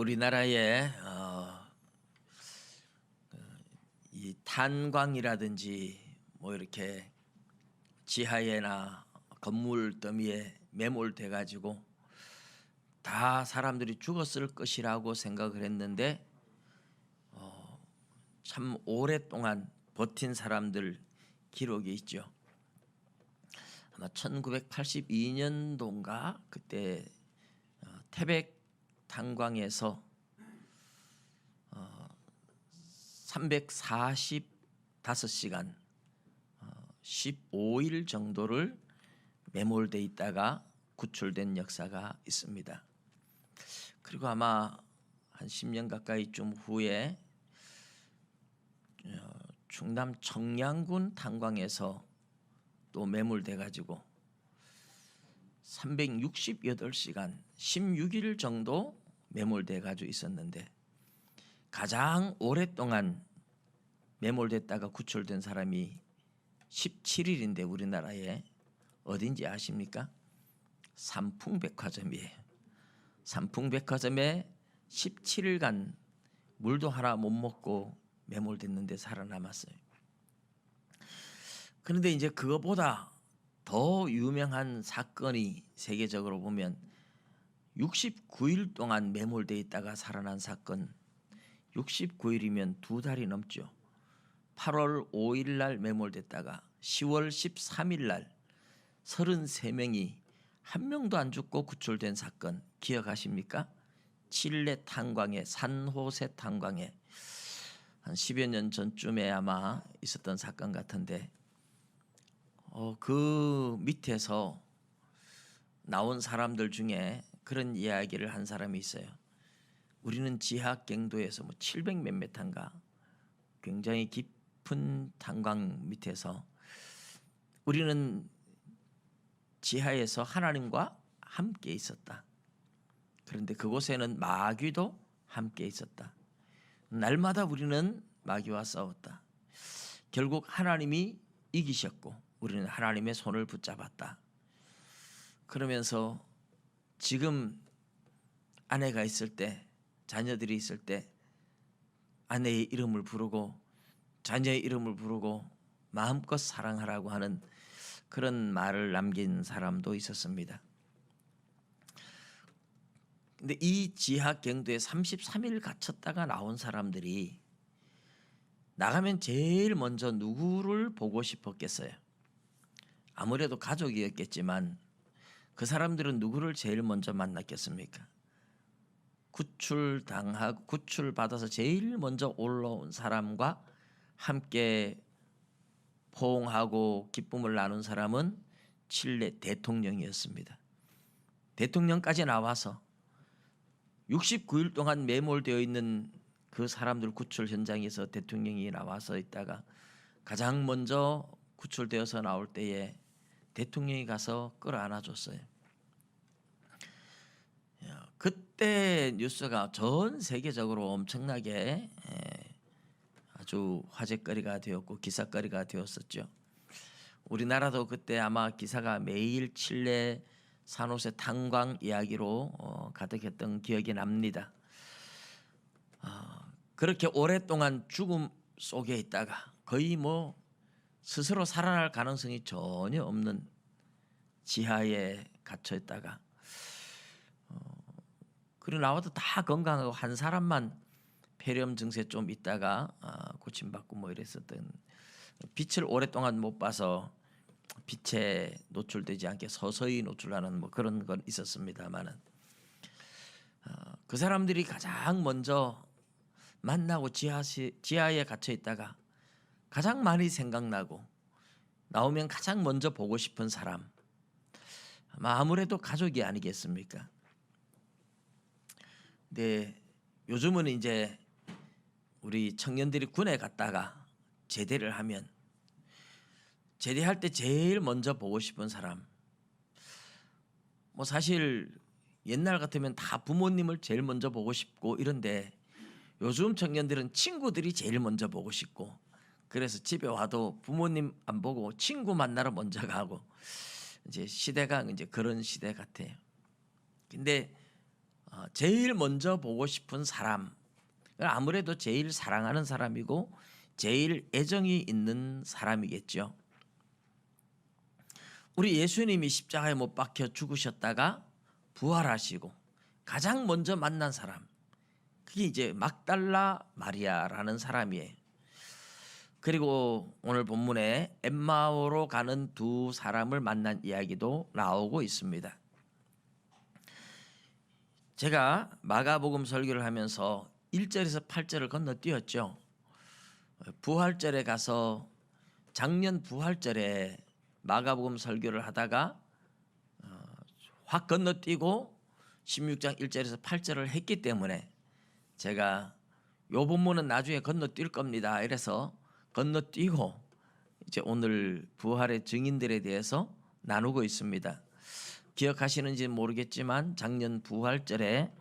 우리나라에 이 탄광이라든지 뭐 이렇게 지하에나 건물 더미에 매몰돼 가지고 다 사람들이 죽었을 것이라고 생각을 했는데 참 오랫동안 버틴 사람들 기록이 있죠. 아마 1982년도인가 그때 태백 탄광에서 345시간 15일 정도를 매몰돼 있다가 구출된 역사가 있습니다. 그리고 아마 한 10년 가까이쯤 후에 충남 청량군 탄광에서 또 매몰돼 가지고 368시간 16일 정도 매몰돼 가지고 있었는데 가장 오랫동안 매몰됐다가 구출된 사람이 17일인데 우리나라에 어딘지 아십니까? 삼풍백화점이에요. 삼풍백화점에 17일간 물도 하나 못 먹고 매몰됐는데 살아남았어요. 그런데 이제 그거보다 더 유명한 사건이 세계적으로 보면 69일 동안 매몰돼 있다가 살아난 사건. 69일이면 2달이 넘죠. 8월 5일 날 매몰됐다가 10월 13일 날 33명이 한 명도 안 죽고 구출된 사건 기억하십니까? 칠레 탄광에 산호세 탄광에 한 10여 년 전쯤에 아마 있었던 사건 같은데 그 밑에서 나온 사람들 중에 그런 이야기를 한 사람이 있어요. 우리는 지하 갱도에서 700 몇 미터인가 굉장히 깊은 탄광 밑에서 우리는 지하에서 하나님과 함께 있었다. 그런데 그곳에는 마귀도 함께 있었다. 날마다 우리는 마귀와 싸웠다. 결국 하나님이 이기셨고 우리는 하나님의 손을 붙잡았다. 그러면서 지금 아내가 있을 때 자녀들이 있을 때 아내의 이름을 부르고 자녀의 이름을 부르고 마음껏 사랑하라고 하는 그런 말을 남긴 사람도 있었습니다. 근데 이 지하 갱도에 33일 갇혔다가 나온 사람들이 나가면 제일 먼저 누구를 보고 싶었겠어요? 아무래도 가족이었겠지만 그 사람들은 누구를 제일 먼저 만났겠습니까? 구출받아서 제일 먼저 올라온 사람과 함께 포옹하고 기쁨을 나눈 사람은 칠레 대통령이었습니다. 대통령까지 나와서 69일 동안 매몰되어 있는 그 사람들 구출 현장에서 대통령이 나와서 있다가 가장 먼저 구출되어서 나올 때에 대통령이 가서 끌어안아줬어요. 그때 뉴스가 전 세계적으로 엄청나게 아주 화제거리가 되었고 기사거리가 되었었죠. 우리나라도 그때 아마 기사가 매일 칠레 산호세 탄광 이야기로 가득했던 기억이 납니다. 그렇게 오랫동안 죽음 속에 있다가 거의 스스로 살아날 가능성이 전혀 없는 지하에 갇혀 있다가 그리고 나와도 다 건강하고 한 사람만 폐렴 증세 좀 있다가 고침받고 이랬었던 빛을 오랫동안 못 봐서 빛에 노출되지 않게 서서히 노출하는 그런 건 있었습니다만은 그 사람들이 가장 먼저 만나고 지하에 갇혀 있다가 가장 많이 생각나고 나오면 가장 먼저 보고 싶은 사람 아무래도 가족이 아니겠습니까? 근데 요즘은 이제 우리 청년들이 군에 갔다가 제대를 하면 제대할 때 제일 먼저 보고 싶은 사람 사실 옛날 같으면 다 부모님을 제일 먼저 보고 싶고 이런데 요즘 청년들은 친구들이 제일 먼저 보고 싶고 그래서 집에 와도 부모님 안 보고 친구 만나러 먼저 가고 이제 시대가 이제 그런 시대 같아요. 근데 제일 먼저 보고 싶은 사람, 아무래도 제일 사랑하는 사람이고 제일 애정이 있는 사람이겠죠. 우리 예수님이 십자가에 못 박혀 죽으셨다가 부활하시고 가장 먼저 만난 사람, 그게 이제 막달라 마리아라는 사람이에요. 그리고 오늘 본문에 엠마오로 가는 두 사람을 만난 이야기도 나오고 있습니다. 제가 마가복음 설교를 하면서 1절에서 8절을 건너뛰었죠. 부활절에 가서 작년 부활절에 마가복음 설교를 하다가 확 건너뛰고 16장 1절에서 8절을 했기 때문에 제가 요 본문은 나중에 건너뛸 겁니다. 이래서 건너뛰고 이제 오늘 부활의 증인들에 대해서 나누고 있습니다. 기억하시는지 모르겠지만 작년 부활절에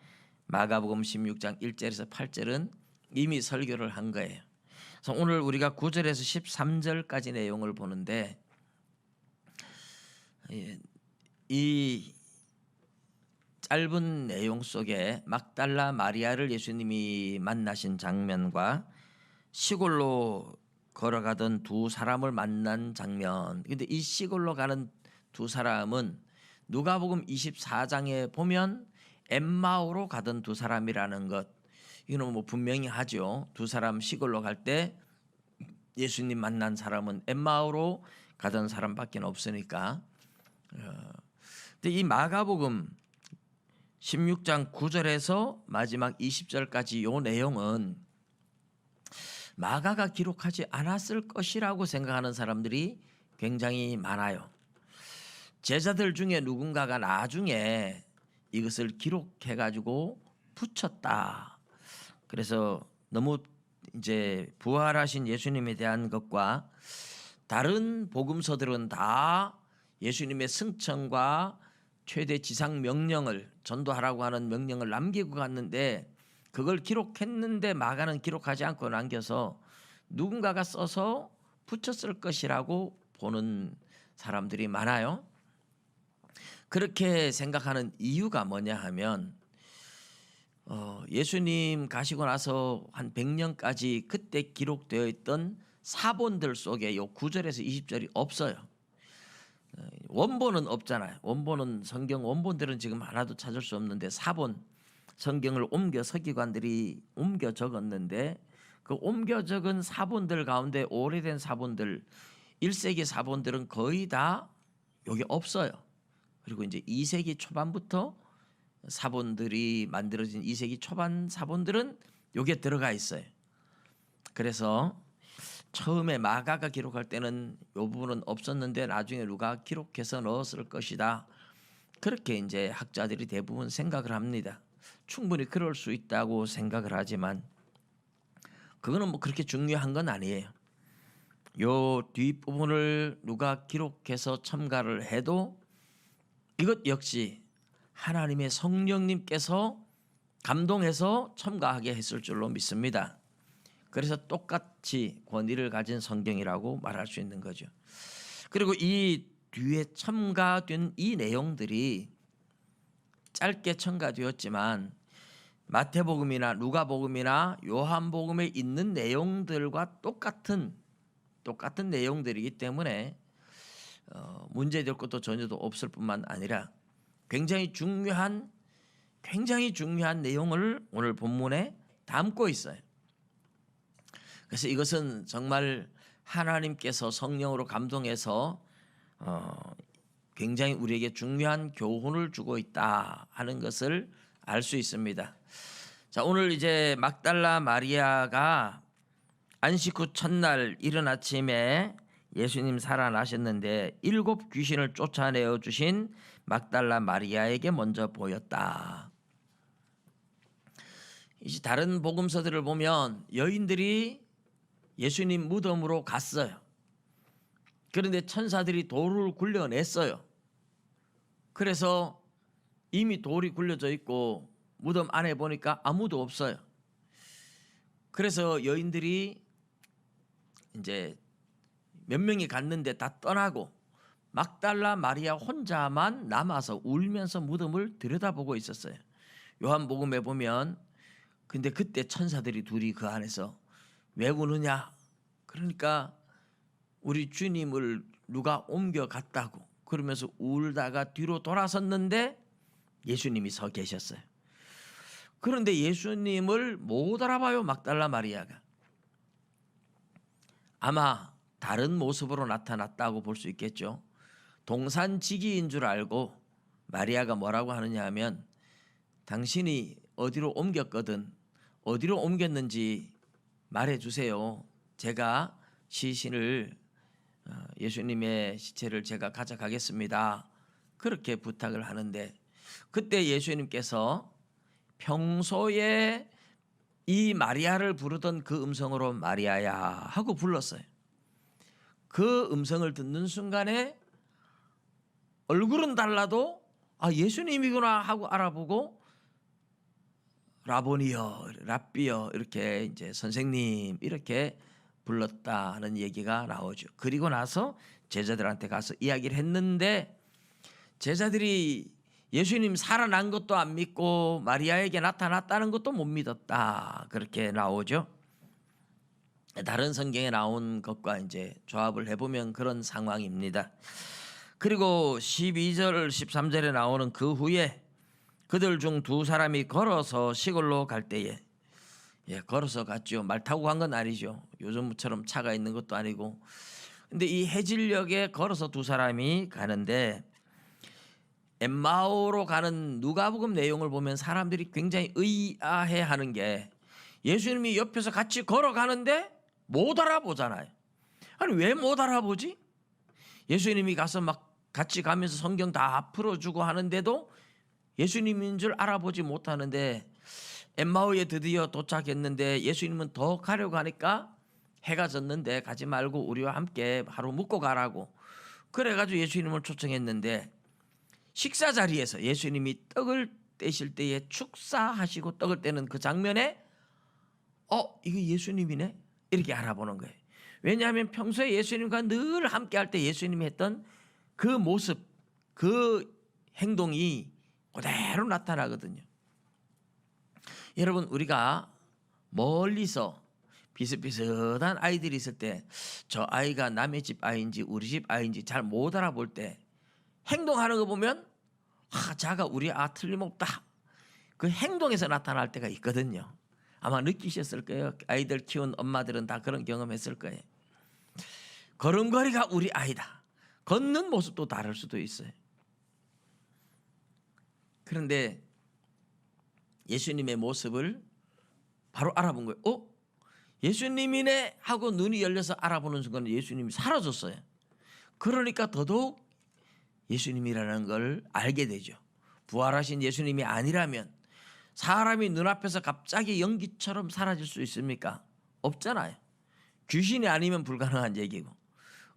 마가복음 16장 1절에서 8절은 이미 설교를 한 거예요. 그래서 오늘 우리가 9절에서 13절까지 내용을 보는데 이 짧은 내용 속에 막달라 마리아를 예수님이 만나신 장면과 시골로 걸어가던 두 사람을 만난 장면. 근데 이 시골로 가는 두 사람은 누가복음 24장에 보면 엠마오로 가던 두 사람이라는 것, 이거는 뭐 분명히 하죠. 두 사람 시골로 갈 때 예수님 만난 사람은 엠마오로 가던 사람밖에 없으니까. 근데 이 마가복음 16장 9절에서 마지막 20절까지 요 내용은 마가가 기록하지 않았을 것이라고 생각하는 사람들이 굉장히 많아요. 제자들 중에 누군가가 나중에 이것을 기록해 가지고 붙였다. 그래서 너무 이제 부활하신 예수님에 대한 것과 다른 복음서들은 다 예수님의 승천과 최대 지상 명령을, 전도하라고 하는 명령을 남기고 갔는데 그걸 기록했는데 마가는 기록하지 않고 남겨서 누군가가 써서 붙였을 것이라고 보는 사람들이 많아요. 그렇게 생각하는 이유가 뭐냐 하면 예수님 가시고 나서 한 100년까지 그때 기록되어 있던 사본들 속에 요 9절에서 20절이 없어요. 원본은 없잖아요. 원본은 성경 원본들은 지금 하나도 찾을 수 없는데 사본, 성경을 옮겨 서기관들이 옮겨 적었는데 그 옮겨 적은 사본들 가운데 오래된 사본들, 1세기 사본들은 거의 다 여기 없어요. 그리고 이제 2세기 초반부터 사본들이 만들어진 2세기 초반 사본들은 여기에 들어가 있어요. 그래서 처음에 마가가 기록할 때는 이 부분은 없었는데 나중에 누가 기록해서 넣었을 것이다. 그렇게 이제 학자들이 대부분 생각을 합니다. 충분히 그럴 수 있다고 생각을 하지만 그거는 뭐 그렇게 중요한 건 아니에요. 요 뒷부분을 누가 기록해서 첨가를 해도 이것 역시 하나님의 성령님께서 감동해서 첨가하게 했을 줄로 믿습니다. 그래서 똑같이 권위를 가진 성경이라고 말할 수 있는 거죠. 그리고 이 뒤에 첨가된 이 내용들이 짧게 첨가되었지만 마태복음이나 누가복음이나 요한복음에 있는 내용들과 똑같은 내용들이기 때문에 문제될 것도 전혀도 없을 뿐만 아니라 굉장히 중요한 내용을 오늘 본문에 담고 있어요. 그래서 이것은 정말 하나님께서 성령으로 감동해서 굉장히 우리에게 중요한 교훈을 주고 있다 하는 것을 알 수 있습니다. 자, 오늘 이제 막달라 마리아가 안식 후 첫날 이른 아침에 예수님 살아나셨는데 7 귀신을 쫓아내어 주신 막달라 마리아에게 먼저 보였다. 이제 다른 복음서들을 보면 여인들이 예수님 무덤으로 갔어요. 그런데 천사들이 돌을 굴려냈어요. 그래서 이미 돌이 굴려져 있고 무덤 안에 보니까 아무도 없어요. 그래서 여인들이 이제 몇 명이 갔는데 다 떠나고 막달라 마리아 혼자만 남아서 울면서 무덤을 들여다보고 있었어요. 요한복음에 보면 근데 그때 천사들이 둘이 그 안에서 왜 우느냐? 그러니까 우리 주님을 누가 옮겨갔다고 그러면서 울다가 뒤로 돌아섰는데 예수님이 서 계셨어요. 그런데 예수님을 못 알아봐요, 막달라 마리아가. 아마 다른 모습으로 나타났다고 볼 수 있겠죠. 동산지기인 줄 알고 마리아가 뭐라고 하느냐 하면 당신이 어디로 옮겼거든 어디로 옮겼는지 말해주세요. 제가 시신을 예수님의 시체를 제가 가져가겠습니다. 그렇게 부탁을 하는데 그때 예수님께서 평소에 이 마리아를 부르던 그 음성으로 마리아야 하고 불렀어요. 그 음성을 듣는 순간에 얼굴은 달라도 아 예수님이구나 하고 알아보고 라보니여, 랍비여 이렇게 이제 선생님 이렇게 불렀다는 얘기가 나오죠. 그리고 나서 제자들한테 가서 이야기를 했는데 제자들이 예수님 살아난 것도 안 믿고 마리아에게 나타났다는 것도 못 믿었다. 그렇게 나오죠. 다른 성경에 나온 것과 이제 조합을 해보면 그런 상황입니다. 그리고 12절 13절에 나오는 그 후에 그들 중 두 사람이 걸어서 시골로 갈 때에 걸어서 갔죠. 말 타고 간 건 아니죠. 요즘처럼 차가 있는 것도 아니고. 근데 이 해질녘에 걸어서 두 사람이 가는데 엠마오로 가는 누가복음 내용을 보면 사람들이 굉장히 의아해하는 게 예수님이 옆에서 같이 걸어가는데 못 알아보잖아요. 아니 왜 못 알아보지? 예수님이 가서 막 같이 가면서 성경 다 풀어주고 하는데도 예수님인 줄 알아보지 못하는데 엠마오에 드디어 도착했는데 예수님은 더 가려고 하니까 해가 졌는데 가지 말고 우리와 함께 하루 묵고 가라고 그래가지고 예수님을 초청했는데 식사 자리에서 예수님이 떡을 떼실 때에 축사하시고 떡을 떼는 그 장면에 이거 예수님이네 이렇게 알아보는 거예요. 왜냐하면 평소에 예수님과 늘 함께 할 때 예수님이 했던 그 모습 그 행동이 그대로 나타나거든요. 여러분 우리가 멀리서 비슷비슷한 아이들이 있을 때 저 아이가 남의 집 아이인지 우리 집 아이인지 잘 못 알아볼 때 행동하는 거 보면 자가 우리 틀림없다. 그 행동에서 나타날 때가 있거든요. 아마 느끼셨을 거예요. 아이들 키운 엄마들은 다 그런 경험했을 거예요. 걸음걸이가 우리 아이다. 걷는 모습도 다를 수도 있어요. 그런데 예수님의 모습을 바로 알아본 거예요. 예수님이네 하고 눈이 열려서 알아보는 순간 예수님이 사라졌어요. 그러니까 더더욱 예수님이라는 걸 알게 되죠. 부활하신 예수님이 아니라면 사람이 눈앞에서 갑자기 연기처럼 사라질 수 있습니까? 없잖아요. 귀신이 아니면 불가능한 얘기고.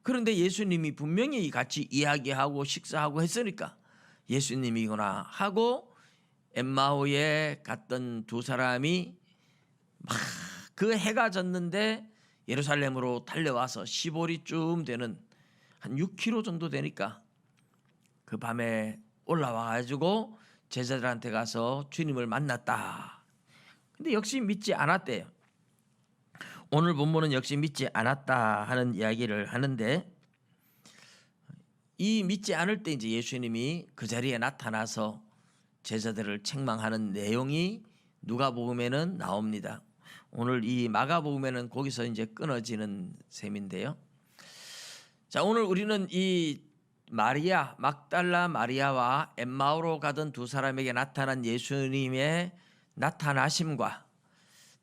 그런데 예수님이 분명히 같이 이야기하고 식사하고 했으니까 예수님이구나 하고 엠마오에 갔던 두 사람이 막 그 해가 졌는데 예루살렘으로 달려와서 시보리쯤 되는 한 6km 정도 되니까 그 밤에 올라와 가지고 제자들한테 가서 주님을 만났다. 근데 역시 믿지 않았대요. 오늘 본문은 역시 믿지 않았다 하는 이야기를 하는데 이 믿지 않을 때 이제 예수님이 그 자리에 나타나서 제자들을 책망하는 내용이 누가복음에는 나옵니다. 오늘 이 마가복음에는 거기서 이제 끊어지는 셈인데요. 자, 오늘 우리는 이 마리아, 막달라 마리아와 엠마오로 가던 두 사람에게 나타난 예수님의 나타나심과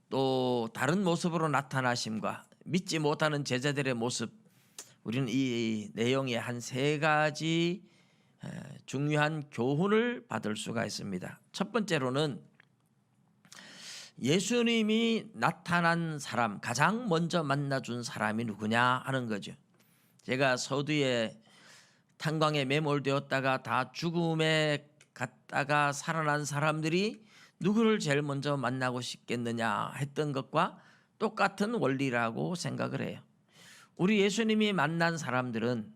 또 다른 모습으로 나타나심과 믿지 못하는 제자들의 모습, 우리는 이 내용의 한 세 가지 중요한 교훈을 받을 수가 있습니다. 첫 번째로는 예수님이 나타난 사람, 가장 먼저 만나준 사람이 누구냐 하는 거죠. 제가 서두에 탄광에 매몰되었다가 다 죽음에 갔다가 살아난 사람들이 누구를 제일 먼저 만나고 싶겠느냐 했던 것과 똑같은 원리라고 생각을 해요. 우리 예수님이 만난 사람들은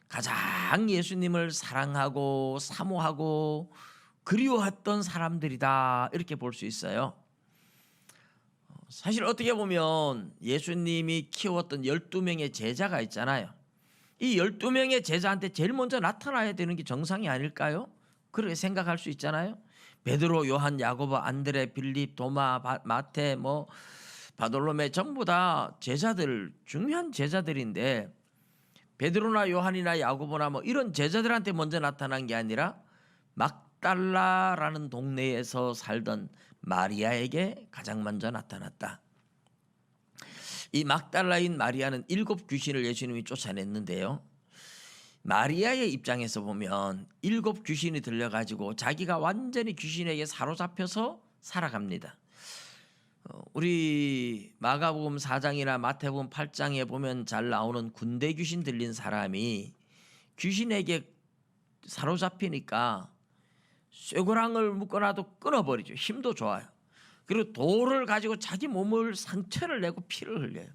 가장 예수님을 사랑하고 사모하고 그리워했던 사람들이다 이렇게 볼 수 있어요. 사실 어떻게 보면 예수님이 키웠던 12명의 제자가 있잖아요. 이 12명의 제자한테 제일 먼저 나타나야 되는 게 정상이 아닐까요? 그렇게 생각할 수 있잖아요. 베드로, 요한, 야고보, 안드레, 빌립, 도마, 마태, 바돌로메 전부 다 제자들, 중요한 제자들인데 베드로나 요한이나 야고보나 이런 제자들한테 먼저 나타난 게 아니라 막달라라는 동네에서 살던 마리아에게 가장 먼저 나타났다. 이 막달라인 마리아는 7 귀신을 예수님이 쫓아냈는데요. 마리아의 입장에서 보면 7 귀신이 들려가지고 자기가 완전히 귀신에게 사로잡혀서 살아갑니다. 우리 마가복음 4장이나 마태복음 8장에 보면 잘 나오는 군대 귀신 들린 사람이 귀신에게 사로잡히니까 쇠고랑을 묶어놔도 끊어버리죠. 힘도 좋아요. 그리고 돌을 가지고 자기 몸을 상처를 내고 피를 흘려요.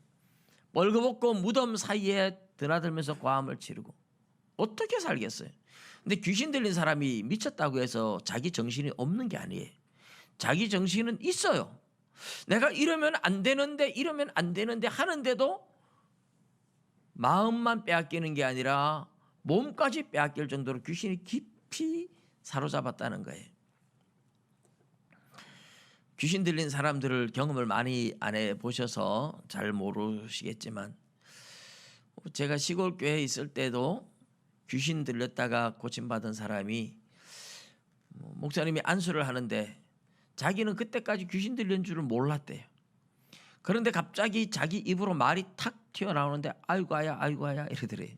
벌거벗고 무덤 사이에 드나들면서 과음을 치르고 어떻게 살겠어요? 근데 귀신 들린 사람이 미쳤다고 해서 자기 정신이 없는 게 아니에요. 자기 정신은 있어요. 내가 이러면 안 되는데 하는데도 마음만 빼앗기는 게 아니라 몸까지 빼앗길 정도로 귀신이 깊이 사로잡았다는 거예요. 귀신 들린 사람들을 경험을 많이 안 해보셔서 잘 모르시겠지만 제가 시골 교회에 있을 때도 귀신 들렸다가 고침받은 사람이 목사님이 안수를 하는데 자기는 그때까지 귀신 들린 줄을 몰랐대요. 그런데 갑자기 자기 입으로 말이 탁 튀어나오는데 아이고야 이러더래요.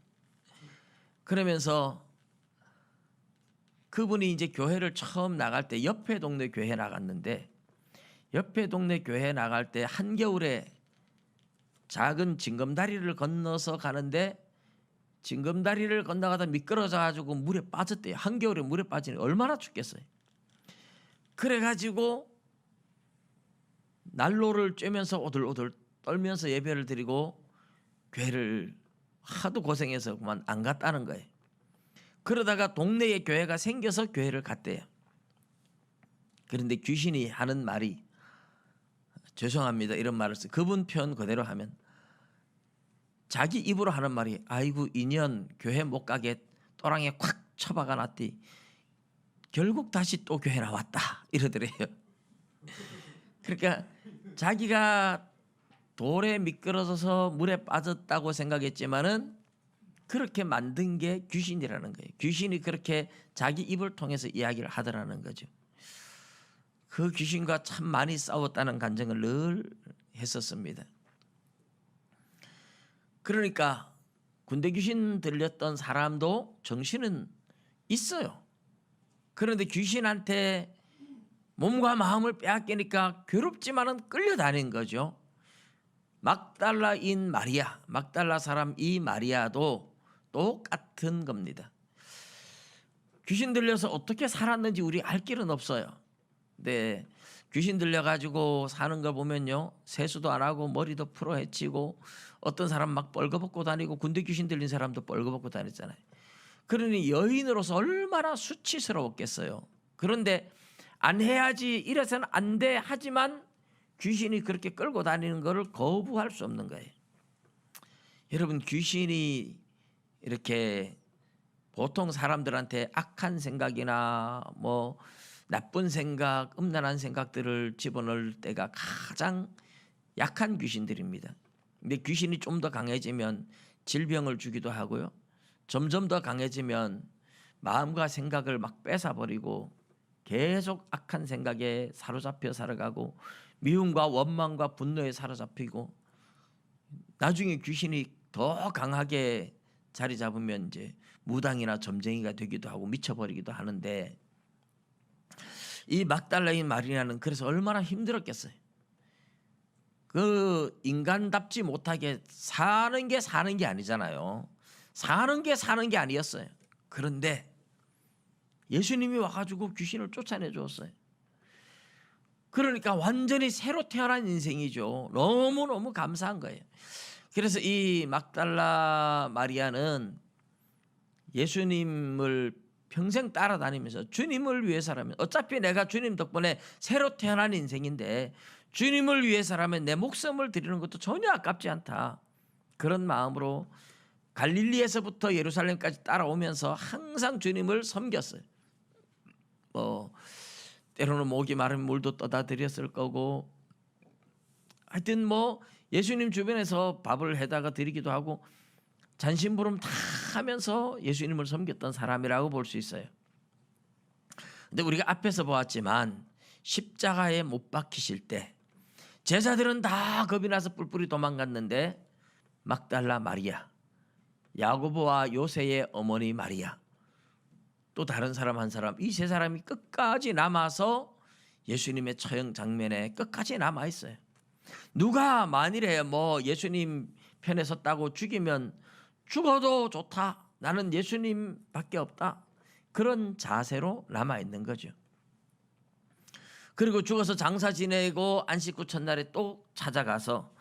그러면서 그분이 이제 교회를 처음 나갈 때 옆에 동네 교회 나갔는데 옆에 동네 교회 나갈 때 한겨울에 작은 징검다리를 건너서 가는데 징검다리를 건너가다 미끄러져 가지고 물에 빠졌대요. 한겨울에 물에 빠지니 얼마나 춥겠어요. 그래가지고 난로를 쬐면서 오들오들 떨면서 예배를 드리고 교회를 하도 고생해서 그만 안 갔다는 거예요. 그러다가 동네에 교회가 생겨서 교회를 갔대요. 그런데 귀신이 하는 말이 죄송합니다 이런 말을 써요. 그분 표현 그대로 하면 자기 입으로 하는 말이 아이고 인연 교회 못 가게 또랑에 콱 쳐박아 놨디 결국 다시 또 교회 나왔다 이러더래요. 그러니까 자기가 돌에 미끄러져서 물에 빠졌다고 생각했지만은 그렇게 만든 게 귀신이라는 거예요. 귀신이 그렇게 자기 입을 통해서 이야기를 하더라는 거죠. 그 귀신과 참 많이 싸웠다는 간증을 늘 했었습니다. 그러니까 군대 귀신 들렸던 사람도 정신은 있어요. 그런데 귀신한테 몸과 마음을 빼앗기니까 괴롭지만은 끌려다닌 거죠. 막달라인 마리아, 막달라 사람 이 마리아도 똑같은 겁니다. 귀신 들려서 어떻게 살았는지 우리 알 길은 없어요. 네, 귀신 들려가지고 사는 걸 보면요, 세수도 안 하고 머리도 풀어 헤치고 어떤 사람 막 벌거벗고 다니고 군대 귀신 들린 사람도 벌거벗고 다녔잖아요. 그러니 여인으로서 얼마나 수치스러웠겠어요. 그런데 안 해야지 이래서는 안 돼 하지만 귀신이 그렇게 끌고 다니는 것을 거부할 수 없는 거예요. 여러분 귀신이 이렇게 보통 사람들한테 악한 생각이나 나쁜 생각, 음란한 생각들을 집어넣을 때가 가장 약한 귀신들입니다. 근데 귀신이 좀 더 강해지면 질병을 주기도 하고요. 점점 더 강해지면 마음과 생각을 막 뺏어버리고 계속 악한 생각에 사로잡혀 살아가고 미움과 원망과 분노에 사로잡히고 나중에 귀신이 더 강하게 자리 잡으면 이제 무당이나 점쟁이가 되기도 하고 미쳐버리기도 하는데 이 막달라인 마리아는 그래서 얼마나 힘들었겠어요. 그 인간답지 못하게 사는 게 아니잖아요. 사는 게 아니었어요. 그런데 예수님이 와가지고 귀신을 쫓아내 주었어요. 그러니까 완전히 새로 태어난 인생이죠. 너무너무 감사한 거예요. 그래서 이 막달라 마리아는 예수님을 평생 따라다니면서 주님을 위해서라면, 어차피 내가 주님 덕분에 새로 태어난 인생인데 주님을 위해서라면 내 목숨을 드리는 것도 전혀 아깝지 않다. 그런 마음으로 갈릴리에서부터 예루살렘까지 따라오면서 항상 주님을 섬겼어요. 때로는 목이 마르면 물도 떠다 드렸을 거고, 하여튼 예수님 주변에서 밥을 해다가 드리기도 하고 잔심부름 다 하면서 예수님을 섬겼던 사람이라고 볼 수 있어요. 근데 우리가 앞에서 보았지만 십자가에 못 박히실 때 제자들은 다 겁이 나서 뿔뿔이 도망갔는데 막달라 마리아, 야고보와 요새의 어머니 마리아, 또 다른 사람 한 사람, 이 세 사람이 끝까지 남아서 예수님의 처형 장면에 끝까지 남아 있어요. 누가 만일에 예수님 편에 섰다고 죽이면 죽어도 좋다, 나는 예수님밖에 없다, 그런 자세로 남아 있는 거죠. 그리고 죽어서 장사 지내고 안식구 첫날에 또 찾아가서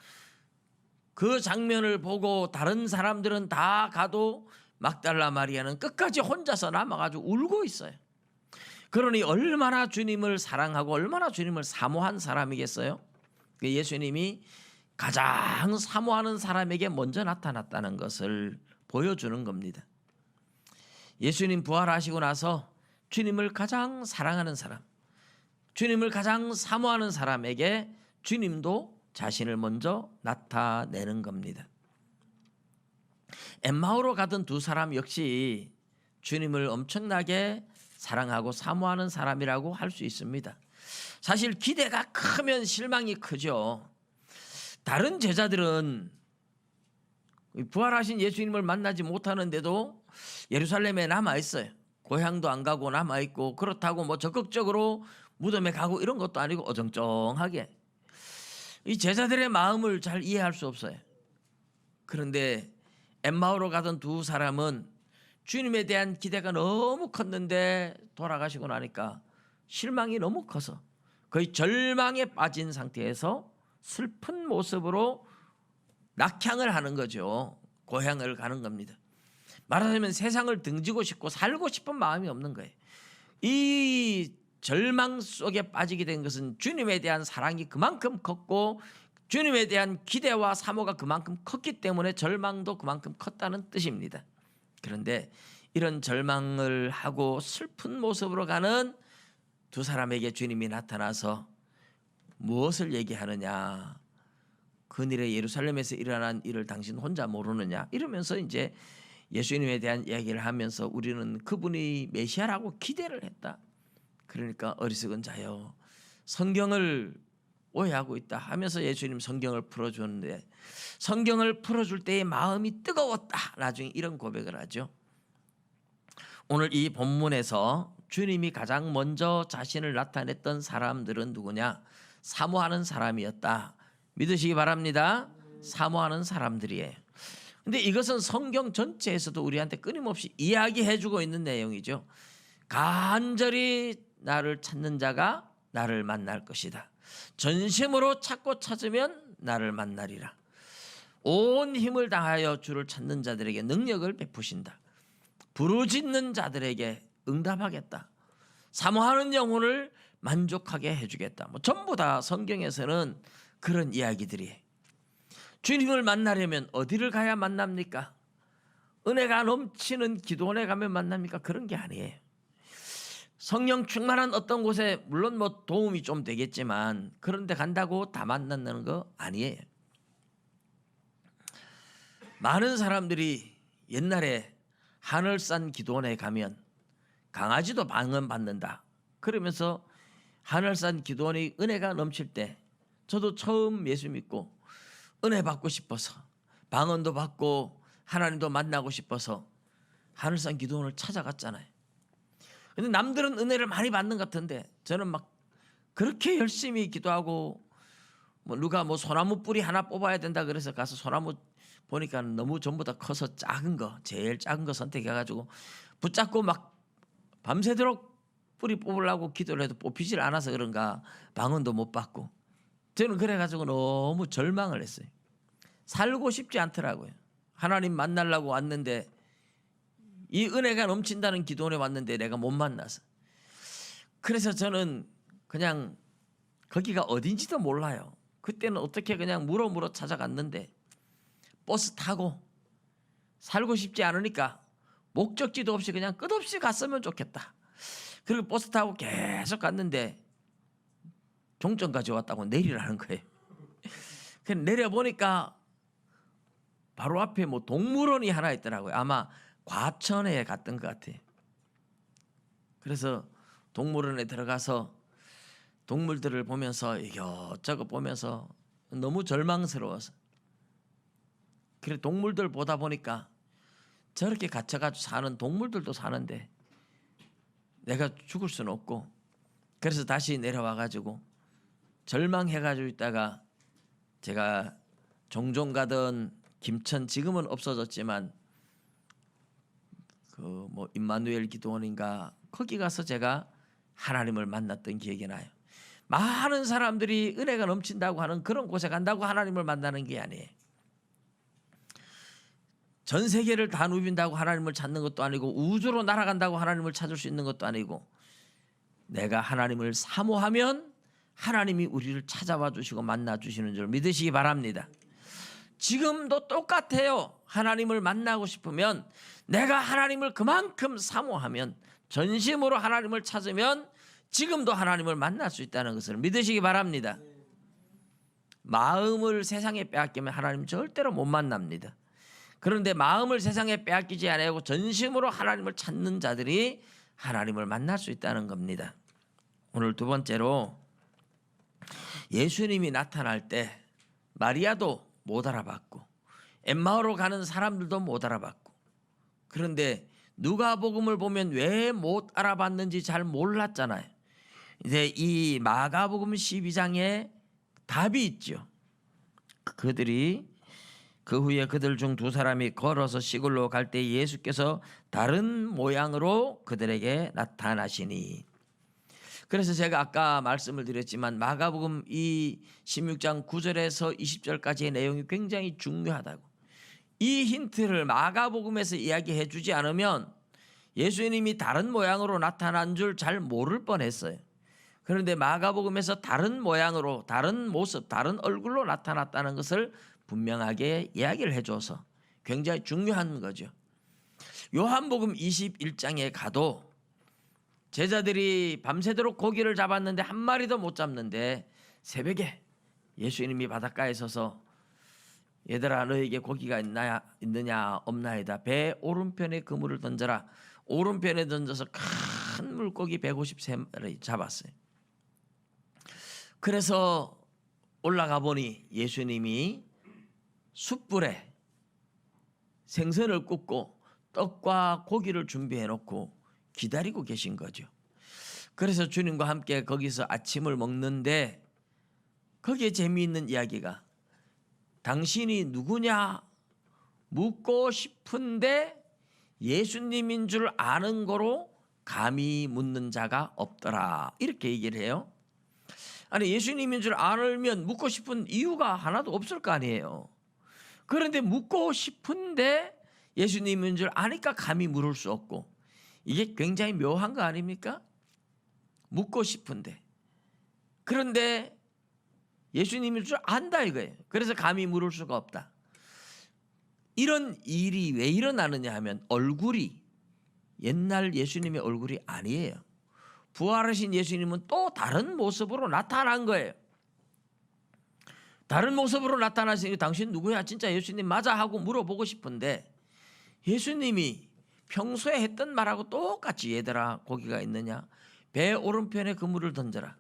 그 장면을 보고 다른 사람들은 다 가도 막달라 마리아는 끝까지 혼자서 남아가지고 울고 있어요. 그러니 얼마나 주님을 사랑하고 얼마나 주님을 사모한 사람이겠어요? 예수님이 가장 사모하는 사람에게 먼저 나타났다는 것을 보여주는 겁니다. 예수님 부활하시고 나서 주님을 가장 사랑하는 사람, 주님을 가장 사모하는 사람에게 주님도 자신을 먼저 나타내는 겁니다. 엠마오로 가던 두 사람 역시 주님을 엄청나게 사랑하고 사모하는 사람이라고 할 수 있습니다. 사실 기대가 크면 실망이 크죠. 다른 제자들은 부활하신 예수님을 만나지 못하는데도 예루살렘에 남아 있어요. 고향도 안 가고 남아 있고, 그렇다고 적극적으로 무덤에 가고 이런 것도 아니고 어정쩡하게. 이 제자들의 마음을 잘 이해할 수 없어요. 그런데 엠마오로 가던 두 사람은 주님에 대한 기대가 너무 컸는데 돌아가시고 나니까 실망이 너무 커서 거의 절망에 빠진 상태에서 슬픈 모습으로 낙향을 하는 거죠. 고향을 가는 겁니다. 말하자면 세상을 등지고 싶고 살고 싶은 마음이 없는 거예요. 이 절망 속에 빠지게 된 것은 주님에 대한 사랑이 그만큼 컸고 주님에 대한 기대와 사모가 그만큼 컸기 때문에 절망도 그만큼 컸다는 뜻입니다. 그런데 이런 절망을 하고 슬픈 모습으로 가는 두 사람에게 주님이 나타나서 무엇을 얘기하느냐? 그날에 예루살렘에서 일어난 일을 당신 혼자 모르느냐? 이러면서 이제 예수님에 대한 이야기를 하면서 우리는 그분이 메시아라고 기대를 했다. 그러니까 어리석은 자여, 성경을 오해하고 있다 하면서 예수님 성경을 풀어주는데 성경을 풀어줄 때의 마음이 뜨거웠다. 나중에 이런 고백을 하죠. 오늘 이 본문에서 주님이 가장 먼저 자신을 나타냈던 사람들은 누구냐? 사모하는 사람이었다. 믿으시기 바랍니다. 사모하는 사람들이에요. 근데 이것은 성경 전체에서도 우리한테 끊임없이 이야기해주고 있는 내용이죠. 간절히 나를 찾는 자가 나를 만날 것이다. 전심으로 찾고 찾으면 나를 만나리라. 온 힘을 다하여 주를 찾는 자들에게 능력을 베푸신다. 부르짖는 자들에게 응답하겠다. 사모하는 영혼을 만족하게 해주겠다. 전부 다 성경에서는 그런 이야기들이. 주님을 만나려면 어디를 가야 만납니까? 은혜가 넘치는 기도원에 가면 만납니까? 그런 게 아니에요. 성령 충만한 어떤 곳에 물론 도움이 좀 되겠지만 그런데 간다고 다 만난다는 거 아니에요. 많은 사람들이 옛날에 하늘산 기도원에 가면 강아지도 방언받는다 그러면서 하늘산 기도원의 은혜가 넘칠 때 저도 처음 예수 믿고 은혜 받고 싶어서 방언도 받고 하나님도 만나고 싶어서 하늘산 기도원을 찾아갔잖아요. 근데 남들은 은혜를 많이 받는 것 같은데 저는 막 그렇게 열심히 기도하고 누가 소나무 뿌리 하나 뽑아야 된다 그래서 가서 소나무 보니까 너무 전부 다 커서 작은 거, 제일 작은 거 선택해가지고 붙잡고 막 밤새도록 뿌리 뽑으려고 기도를 해도 뽑히질 않아서 그런가 방언도 못 받고 저는 그래가지고 너무 절망을 했어요. 살고 싶지 않더라고요. 하나님 만나려고 왔는데 이 은혜가 넘친다는 기도원에 왔는데 내가 못 만나서. 그래서 저는 그냥 거기가 어딘지도 몰라요. 그때는 어떻게 그냥 물어 찾아갔는데 버스 타고 살고 싶지 않으니까 목적지도 없이 그냥 끝없이 갔으면 좋겠다. 그리고 버스 타고 계속 갔는데 종점까지 왔다고 내리라는 거예요. 그래서 내려보니까 바로 앞에 뭐 동물원이 하나 있더라고요. 아마 과천에 갔던 것 같아요. 그래서 동물원에 들어가서 동물들을 보면서 이것저것 보면서 너무 절망스러워서, 그래 동물들 보다 보니까 저렇게 갇혀가지고 사는 동물들도 사는데 내가 죽을 수는 없고, 그래서 다시 내려와가지고 절망해가지고 있다가 제가 종종 가던 김천, 지금은 없어졌지만 그 뭐 임마누엘 기도원인가 거기 가서 제가 하나님을 만났던 기억이 나요. 많은 사람들이 은혜가 넘친다고 하는 그런 곳에 간다고 하나님을 만나는 게 아니에요. 전 세계를 다 누빈다고 하나님을 찾는 것도 아니고 우주로 날아간다고 하나님을 찾을 수 있는 것도 아니고, 내가 하나님을 사모하면 하나님이 우리를 찾아와 주시고 만나 주시는 줄 믿으시기 바랍니다. 지금도 똑같아요. 하나님을 만나고 싶으면, 내가 하나님을 그만큼 사모하면, 전심으로 하나님을 찾으면 지금도 하나님을 만날 수 있다는 것을 믿으시기 바랍니다. 마음을 세상에 빼앗기면 하나님 절대로 못 만납니다. 그런데 마음을 세상에 빼앗기지 아니하고 전심으로 하나님을 찾는 자들이 하나님을 만날 수 있다는 겁니다. 오늘 두 번째로, 예수님이 나타날 때 마리아도 못 알아봤고 엠마오로 가는 사람들도 못 알아봤고, 그런데 누가복음을 보면 왜 못 알아봤는지 잘 몰랐잖아요. 이제 이 마가복음 12장에 답이 있죠. 그들이 그 후에 그들 중 두 사람이 걸어서 시골로 갈 때 예수께서 다른 모양으로 그들에게 나타나시니. 그래서 제가 아까 말씀을 드렸지만 마가복음 이 16장 9절에서 20절까지의 내용이 굉장히 중요하다고. 이 힌트를 마가복음에서 이야기해 주지 않으면 예수님이 다른 모양으로 나타난 줄 잘 모를 뻔했어요. 그런데 마가복음에서 다른 모양으로, 다른 모습, 다른 얼굴로 나타났다는 것을 분명하게 이야기를 해줘서 굉장히 중요한 거죠. 요한복음 21장에 가도 제자들이 밤새도록 고기를 잡았는데 한 마리도 못 잡는데 새벽에 예수님이 바닷가에 서서 얘들아 너에게 고기가 있느냐 없나이다. 배 오른편에 그물을 던져라. 오른편에 던져서 큰 물고기 153마리 잡았어요. 그래서 올라가 보니 예수님이 숯불에 생선을 굽고 떡과 고기를 준비해 놓고 기다리고 계신 거죠. 그래서 주님과 함께 거기서 아침을 먹는데 거기에 재미있는 이야기가, 당신이 누구냐 묻고 싶은데 예수님인 줄 아는 거로 감히 묻는 자가 없더라, 이렇게 얘기를 해요. 아니 예수님인 줄 알면 묻고 싶은 이유가 하나도 없을 거 아니에요. 그런데 묻고 싶은데 예수님인 줄 아니까 감히 물을 수 없고, 이게 굉장히 묘한 거 아닙니까? 묻고 싶은데, 그런데 예수님인 줄 안다 이거예요. 그래서 감히 물을 수가 없다. 이런 일이 왜 일어나느냐 하면 얼굴이 옛날 예수님의 얼굴이 아니에요. 부활하신 예수님은 또 다른 모습으로 나타난 거예요. 다른 모습으로 나타나시니 당신 누구야? 진짜 예수님 맞아? 하고 물어보고 싶은데 예수님이 평소에 했던 말하고 똑같이, 얘들아 고기가 있느냐? 배 오른편에 그물을 던져라.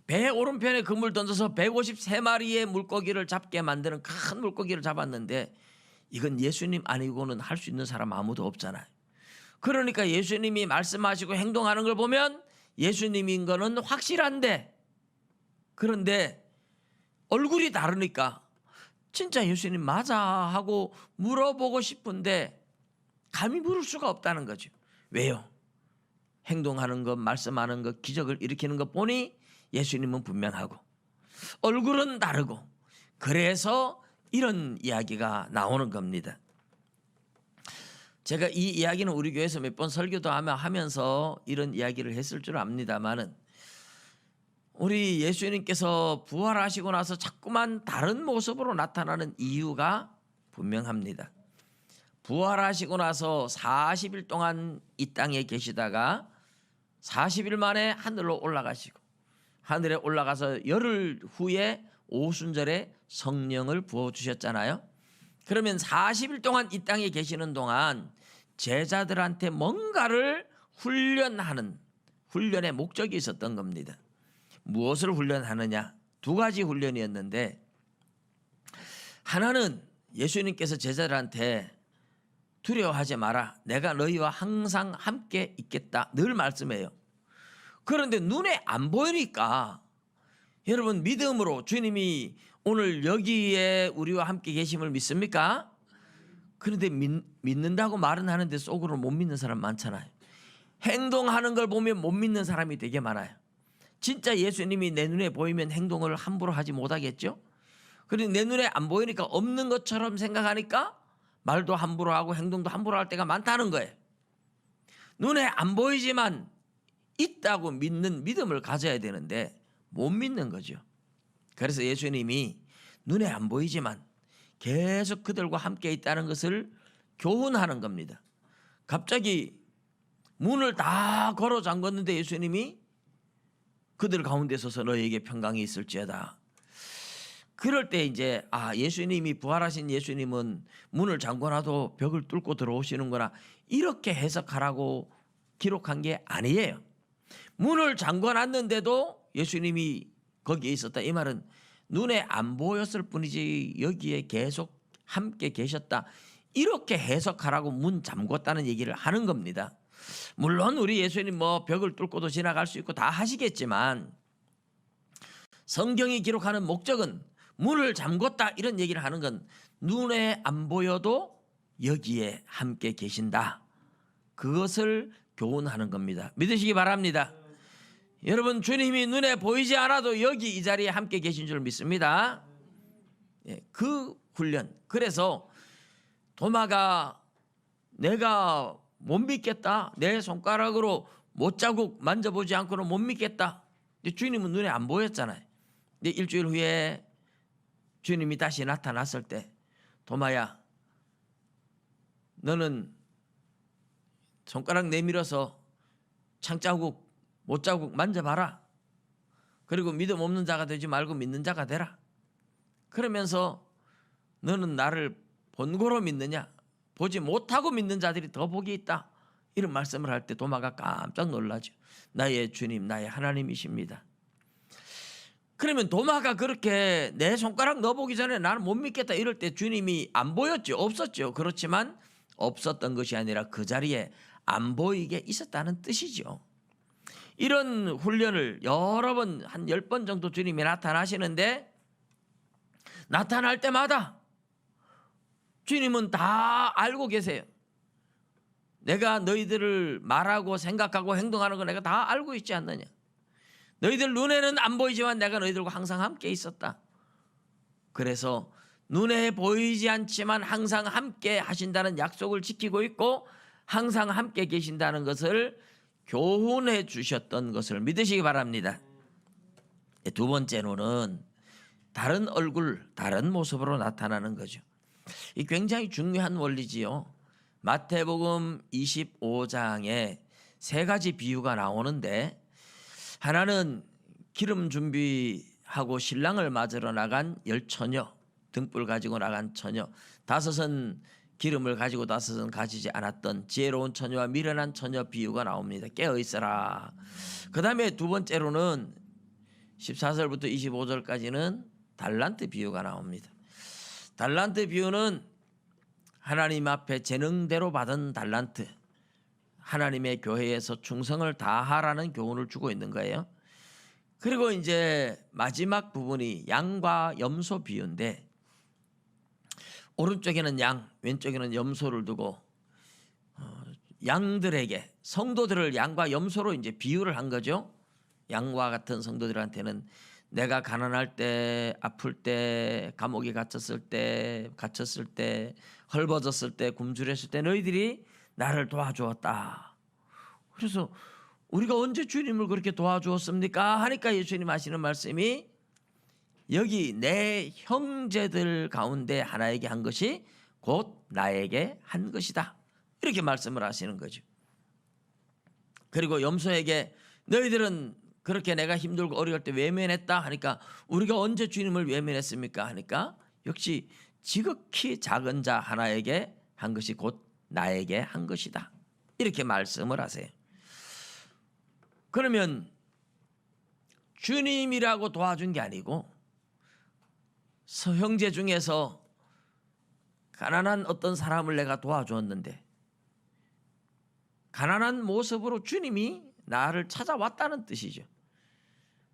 배 오른편에 그물 던져서 153마리의 물고기를 잡게 만드는 큰 물고기를 잡았는데 이건 예수님 아니고는 할 수 있는 사람 아무도 없잖아요. 그러니까 예수님이 말씀하시고 행동하는 걸 보면 예수님인 거는 확실한데, 그런데 얼굴이 다르니까 진짜 예수님 맞아 하고 물어보고 싶은데 감히 물을 수가 없다는 거죠. 왜요? 행동하는 것, 말씀하는 것, 기적을 일으키는 것 보니 예수님은 분명하고 얼굴은 다르고, 그래서 이런 이야기가 나오는 겁니다. 제가 이 이야기는 우리 교회에서 몇 번 설교도 하면서 이런 이야기를 했을 줄 압니다만은, 우리 예수님께서 부활하시고 나서 자꾸만 다른 모습으로 나타나는 이유가 분명합니다. 부활하시고 나서 40일 동안 이 땅에 계시다가 40일 만에 하늘로 올라가시고, 하늘에 올라가서 열흘 후에 오순절에 성령을 부어주셨잖아요. 그러면 40일 동안 이 땅에 계시는 동안 제자들한테 뭔가를 훈련하는, 훈련의 목적이 있었던 겁니다. 무엇을 훈련하느냐? 두 가지 훈련이었는데, 하나는 예수님께서 제자들한테 두려워하지 마라, 내가 너희와 항상 함께 있겠다, 늘 말씀해요. 그런데 눈에 안 보이니까 여러분, 믿음으로 주님이 오늘 여기에 우리와 함께 계심을 믿습니까? 그런데 믿는다고 말은 하는데 속으로 못 믿는 사람 많잖아요. 행동하는 걸 보면 못 믿는 사람이 되게 많아요. 진짜 예수님이 내 눈에 보이면 행동을 함부로 하지 못하겠죠? 그런데 내 눈에 안 보이니까 없는 것처럼 생각하니까 말도 함부로 하고 행동도 함부로 할 때가 많다는 거예요. 눈에 안 보이지만 있다고 믿는 믿음을 가져야 되는데 못 믿는 거죠. 그래서 예수님이 눈에 안 보이지만 계속 그들과 함께 있다는 것을 교훈하는 겁니다. 갑자기 문을 다 걸어 잠궜는데 예수님이 그들 가운데 서서 너희에게 평강이 있을지어다. 그럴 때 이제 예수님이, 부활하신 예수님은 문을 잠궈놔도 벽을 뚫고 들어오시는구나, 이렇게 해석하라고 기록한 게 아니에요. 문을 잠궈놨는데도 예수님이 거기에 있었다, 이 말은 눈에 안 보였을 뿐이지 여기에 계속 함께 계셨다, 이렇게 해석하라고 문 잠궜다는 얘기를 하는 겁니다. 물론 우리 예수님 벽을 뚫고도 지나갈 수 있고 다 하시겠지만, 성경이 기록하는 목적은 문을 잠궜다 이런 얘기를 하는 건 눈에 안 보여도 여기에 함께 계신다, 그것을 교훈하는 겁니다. 믿으시기 바랍니다. 여러분, 주님이 눈에 보이지 않아도 여기 이 자리에 함께 계신 줄 믿습니다. 그 훈련. 그래서 도마가 내가 못 믿겠다, 내 손가락으로 못자국 만져보지 않고는 못 믿겠다. 근데 주님은 눈에 안 보였잖아요. 근데 일주일 후에 주님이 다시 나타났을 때, 도마야, 너는 손가락 내밀어서 창자국 못자국 만져봐라. 그리고 믿음 없는 자가 되지 말고 믿는 자가 되라. 그러면서 너는 나를 본고로 믿느냐, 보지 못하고 믿는 자들이 더 복이 있다, 이런 말씀을 할 때 도마가 깜짝 놀라죠. 나의 주님, 나의 하나님이십니다. 그러면 도마가 그렇게 내 손가락 넣어보기 전에 나는 못 믿겠다 이럴 때 주님이 안 보였죠? 없었죠? 그렇지만 없었던 것이 아니라 그 자리에 안 보이게 있었다는 뜻이죠. 이런 훈련을 여러 번, 한 10번 정도 주님이 나타나시는데, 나타날 때마다 주님은 다 알고 계세요. 내가 너희들을 말하고 생각하고 행동하는 거 내가 다 알고 있지 않느냐. 너희들 눈에는 안 보이지만 내가 너희들과 항상 함께 있었다. 그래서 눈에 보이지 않지만 항상 함께 하신다는 약속을 지키고 있고 항상 함께 계신다는 것을 교훈해 주셨던 것을 믿으시기 바랍니다. 두 번째로는 다른 얼굴, 다른 모습으로 나타나는 거죠. 이 굉장히 중요한 원리지요. 마태복음 25장에 세 가지 비유가 나오는데, 하나는 기름 준비하고 신랑을 맞으러 나간 10처녀, 등불 가지고 나간 처녀, 5은 기름을 가지고 5은 가지지 않았던 지혜로운 처녀와 미련한 처녀 비유가 나옵니다. 깨어있어라. 그 다음에 두 번째로는 14절부터 25절까지는 달란트 비유가 나옵니다. 달란트 비유는 하나님 앞에 재능대로 받은 달란트, 하나님의 교회에서 충성을 다하라는 교훈을 주고 있는 거예요. 그리고 이제 마지막 부분이 양과 염소 비유인데, 오른쪽에는 양, 왼쪽에는 염소를 두고 양들에게, 성도들을 양과 염소로 이제 비유를 한 거죠. 양과 같은 성도들한테는 내가 가난할 때, 아플 때, 감옥에 갇혔을 때, 헐벗었을 때, 굶주렸을 때 너희들이 나를 도와주었다. 그래서 우리가 언제 주님을 그렇게 도와주었습니까? 하니까 예수님 하시는 말씀이 여기 내 형제들 가운데 하나에게 한 것이 곧 나에게 한 것이다. 이렇게 말씀을 하시는 거죠. 그리고 염소에게 너희들은 그렇게 내가 힘들고 어려울 때 외면했다 하니까 우리가 언제 주님을 외면했습니까? 하니까 역시 지극히 작은 자 하나에게 한 것이 곧 나에게 한 것이다. 이렇게 말씀을 하세요. 그러면 주님이라고 도와준 게 아니고 형제 중에서 가난한 어떤 사람을 내가 도와주었는데 가난한 모습으로 주님이 나를 찾아왔다는 뜻이죠.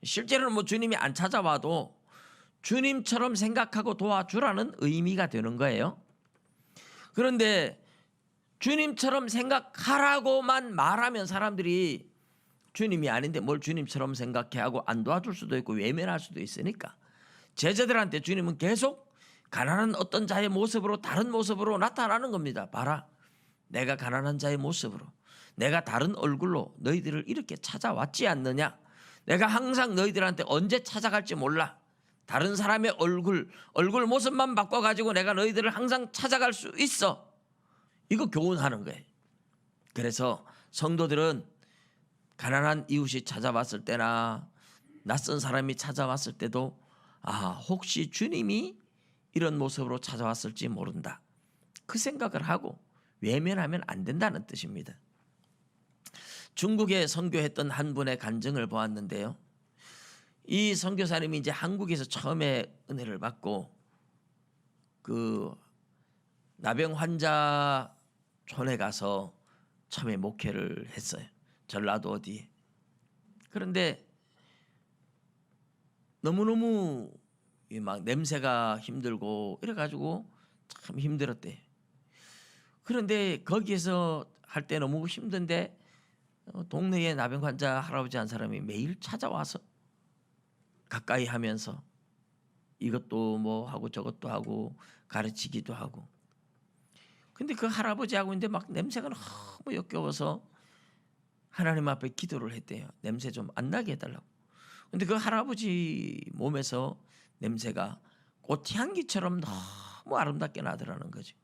실제로는 뭐 주님이 안 찾아와도 주님처럼 생각하고 도와주라는 의미가 되는 거예요. 그런데 주님처럼 생각하라고만 말하면 사람들이 주님이 아닌데 뭘 주님처럼 생각해 하고 안 도와줄 수도 있고 외면할 수도 있으니까 제자들한테 주님은 계속 가난한 어떤 자의 모습으로 다른 모습으로 나타나는 겁니다. 봐라, 내가 가난한 자의 모습으로 내가 다른 얼굴로 너희들을 이렇게 찾아왔지 않느냐. 내가 항상 너희들한테 언제 찾아갈지 몰라. 다른 사람의 얼굴 모습만 바꿔가지고 내가 너희들을 항상 찾아갈 수 있어. 이거 교훈하는 거예요. 그래서 성도들은 가난한 이웃이 찾아왔을 때나 낯선 사람이 찾아왔을 때도 혹시 주님이 이런 모습으로 찾아왔을지 모른다. 그 생각을 하고 외면하면 안 된다는 뜻입니다. 중국에 선교했던 한 분의 간증을 보았는데요. 이 선교사님이 이제 한국에서 처음에 은혜를 받고 그 나병 환자 촌에 가서 처음에 목회를 했어요. 전라도 어디에. 그런데 너무너무 막 냄새가 힘들고 이래가지고 참 힘들었대. 그런데 거기에서 할 때 너무 힘든데 동네에 나병 환자 할아버지 한 사람이 매일 찾아와서 가까이 하면서 이것도 뭐 하고 저것도 하고 가르치기도 하고. 근데 그 할아버지하고 있는데 막 냄새가 너무 역겨워서 하나님 앞에 기도를 했대요. 냄새 좀 안 나게 해달라고. 근데 그 할아버지 몸에서 냄새가 꽃향기처럼 너무 아름답게 나더라는 거죠.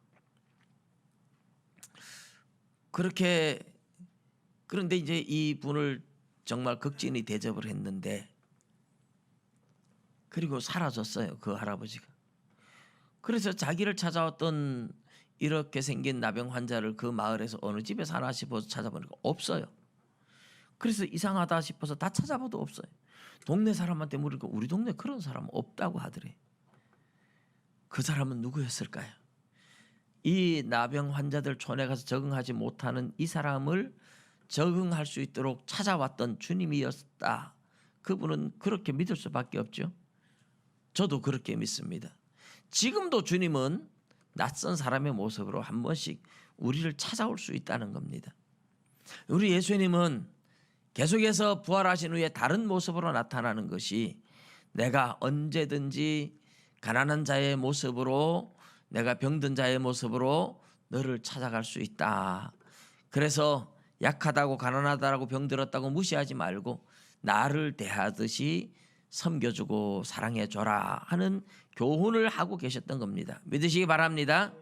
그런데 이제 이 분을 정말 극진히 대접을 했는데 그리고 사라졌어요. 그 할아버지가. 그래서 자기를 찾아왔던 이렇게 생긴 나병 환자를 그 마을에서 어느 집에 사나 싶어서 찾아보니까 없어요. 그래서 이상하다 싶어서 다 찾아봐도 없어요. 동네 사람한테 물으니까 우리 동네 그런 사람 없다고 하더래. 그 사람은 누구였을까요? 이 나병 환자들 촌에 가서 적응하지 못하는 이 사람을 적응할 수 있도록 찾아왔던 주님이었다. 그분은 그렇게 믿을 수밖에 없죠. 저도 그렇게 믿습니다. 지금도 주님은 낯선 사람의 모습으로 한 번씩 우리를 찾아올 수 있다는 겁니다. 우리 예수님은 계속해서 부활하신 후에 다른 모습으로 나타나는 것이 내가 언제든지 가난한 자의 모습으로 내가 병든 자의 모습으로 너를 찾아갈 수 있다. 그래서 약하다고 가난하다고 병들었다고 무시하지 말고 나를 대하듯이 섬겨주고 사랑해줘라 하는 교훈을 하고 계셨던 겁니다. 믿으시기 바랍니다.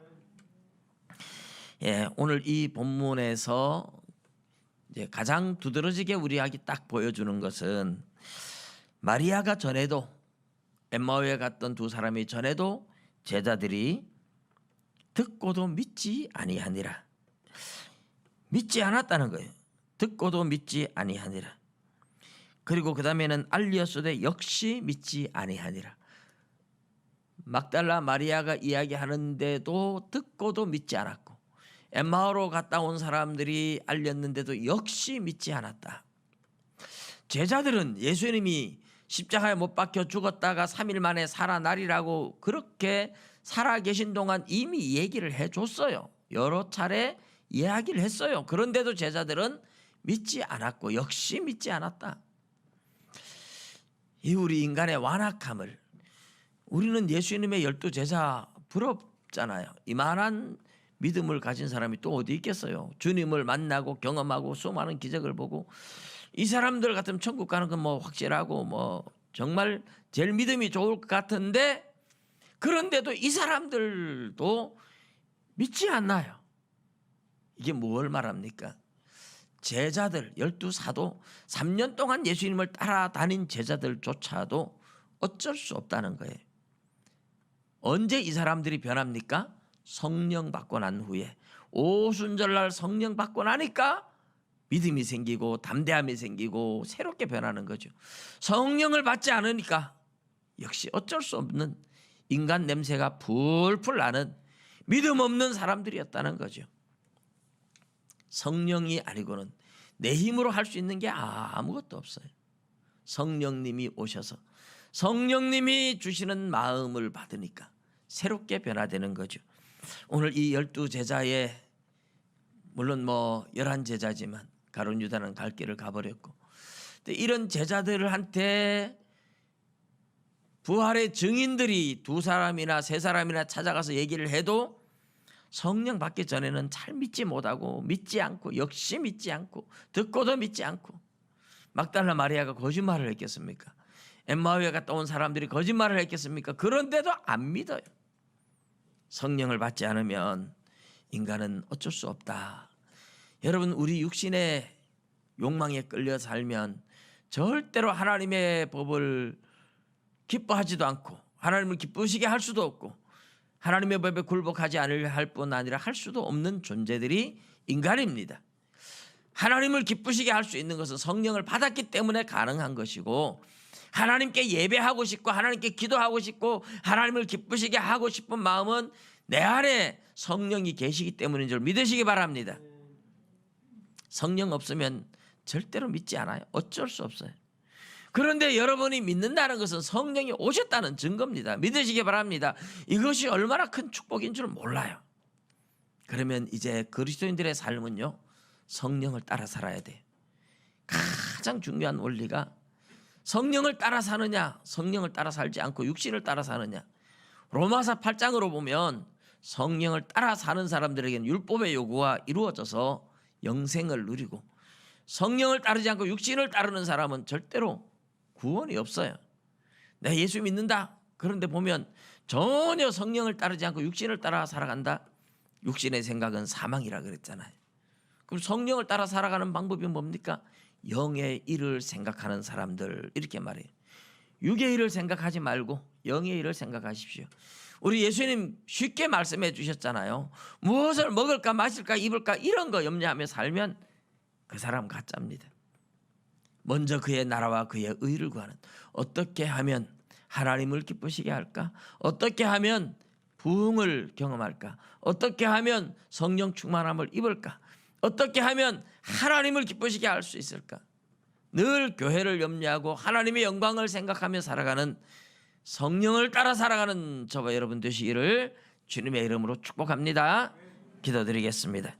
오늘 이 본문에서 이제 가장 두드러지게 우리에게 딱 보여주는 것은 마리아가 전에도 엠마오에 갔던 두 사람이 전에도 제자들이 듣고도 믿지 아니하니라. 믿지 않았다는 거예요. 듣고도 믿지 아니하니라. 그리고 그 다음에는 알리었으되 역시 믿지 아니하니라. 막달라 마리아가 이야기하는데도 듣고도 믿지 않았고 엠마오로 갔다 온 사람들이 알렸는데도 역시 믿지 않았다. 제자들은 예수님이 십자가에 못 박혀 죽었다가 3일 만에 살아나리라고 그렇게 살아계신 동안 이미 얘기를 해줬어요. 여러 차례 이야기를 했어요. 그런데도 제자들은 믿지 않았고 역시 믿지 않았다. 이 우리 인간의 완악함을, 우리는 예수님의 12 제자 부럽잖아요. 이만한 믿음을 가진 사람이 또 어디 있겠어요? 주님을 만나고 경험하고 수많은 기적을 보고 이 사람들 같으면 천국 가는 건 뭐 확실하고 뭐 정말 제일 믿음이 좋을 것 같은데, 그런데도 이 사람들도 믿지 않나요? 이게 뭘 말합니까? 제자들 12사도 3년 동안 예수님을 따라다닌 제자들조차도 어쩔 수 없다는 거예요. 언제 이 사람들이 변합니까? 성령 받고 난 후에, 오순절날 성령 받고 나니까 믿음이 생기고 담대함이 생기고 새롭게 변하는 거죠. 성령을 받지 않으니까 역시 어쩔 수 없는 인간 냄새가 풀풀 나는 믿음 없는 사람들이었다는 거죠. 성령이 아니고는 내 힘으로 할 수 있는 게 아무것도 없어요. 성령님이 오셔서 성령님이 주시는 마음을 받으니까 새롭게 변화되는 거죠. 오늘 이 12제자의, 물론 뭐 11제자지만 가룟 유다는 갈 길을 가버렸고, 이런 제자들한테 부활의 증인들이 2사람이나 3사람이나 찾아가서 얘기를 해도 성령 받기 전에는 잘 믿지 못하고 믿지 않고 역시 믿지 않고 듣고도 믿지 않고, 막달라 마리아가 거짓말을 했겠습니까? 엠마오에 갔다 온 사람들이 거짓말을 했겠습니까? 그런데도 안 믿어요. 성령을 받지 않으면 인간은 어쩔 수 없다. 여러분, 우리 육신의 욕망에 끌려 살면 절대로 하나님의 법을 기뻐하지도 않고 하나님을 기쁘시게 할 수도 없고 하나님의 법에 굴복하지 않을 할 뿐 아니라 할 수도 없는 존재들이 인간입니다. 하나님을 기쁘시게 할 수 있는 것은 성령을 받았기 때문에 가능한 것이고, 하나님께 예배하고 싶고 하나님께 기도하고 싶고 하나님을 기쁘시게 하고 싶은 마음은 내 안에 성령이 계시기 때문인 줄 믿으시기 바랍니다. 성령 없으면 절대로 믿지 않아요. 어쩔 수 없어요. 그런데 여러분이 믿는다는 것은 성령이 오셨다는 증거입니다. 믿으시기 바랍니다. 이것이 얼마나 큰 축복인 줄 몰라요. 그러면 이제 그리스도인들의 삶은요, 성령을 따라 살아야 돼요. 가장 중요한 원리가 성령을 따라 사느냐, 성령을 따라 살지 않고 육신을 따라 사느냐. 로마서 8장으로 보면 성령을 따라 사는 사람들에게는 율법의 요구가 이루어져서 영생을 누리고, 성령을 따르지 않고 육신을 따르는 사람은 절대로 구원이 없어요. 내가 예수 믿는다. 그런데 보면 전혀 성령을 따르지 않고 육신을 따라 살아간다. 육신의 생각은 사망이라 그랬잖아요. 그럼 성령을 따라 살아가는 방법이 뭡니까? 영의 일을 생각하는 사람들, 이렇게 말해요. 육의 일을 생각하지 말고 영의 일을 생각하십시오. 우리 예수님 쉽게 말씀해 주셨잖아요. 무엇을 먹을까 마실까 입을까 이런 거 염려하며 살면 그 사람 가짜입니다. 먼저 그의 나라와 그의 의를 구하는, 어떻게 하면 하나님을 기쁘시게 할까? 어떻게 하면 부흥을 경험할까? 어떻게 하면 성령 충만함을 입을까? 어떻게 하면 하나님을 기쁘시게 할 수 있을까? 늘 교회를 염려하고 하나님의 영광을 생각하며 살아가는, 성령을 따라 살아가는 저와 여러분 되시기를 주님의 이름으로 축복합니다. 기도드리겠습니다.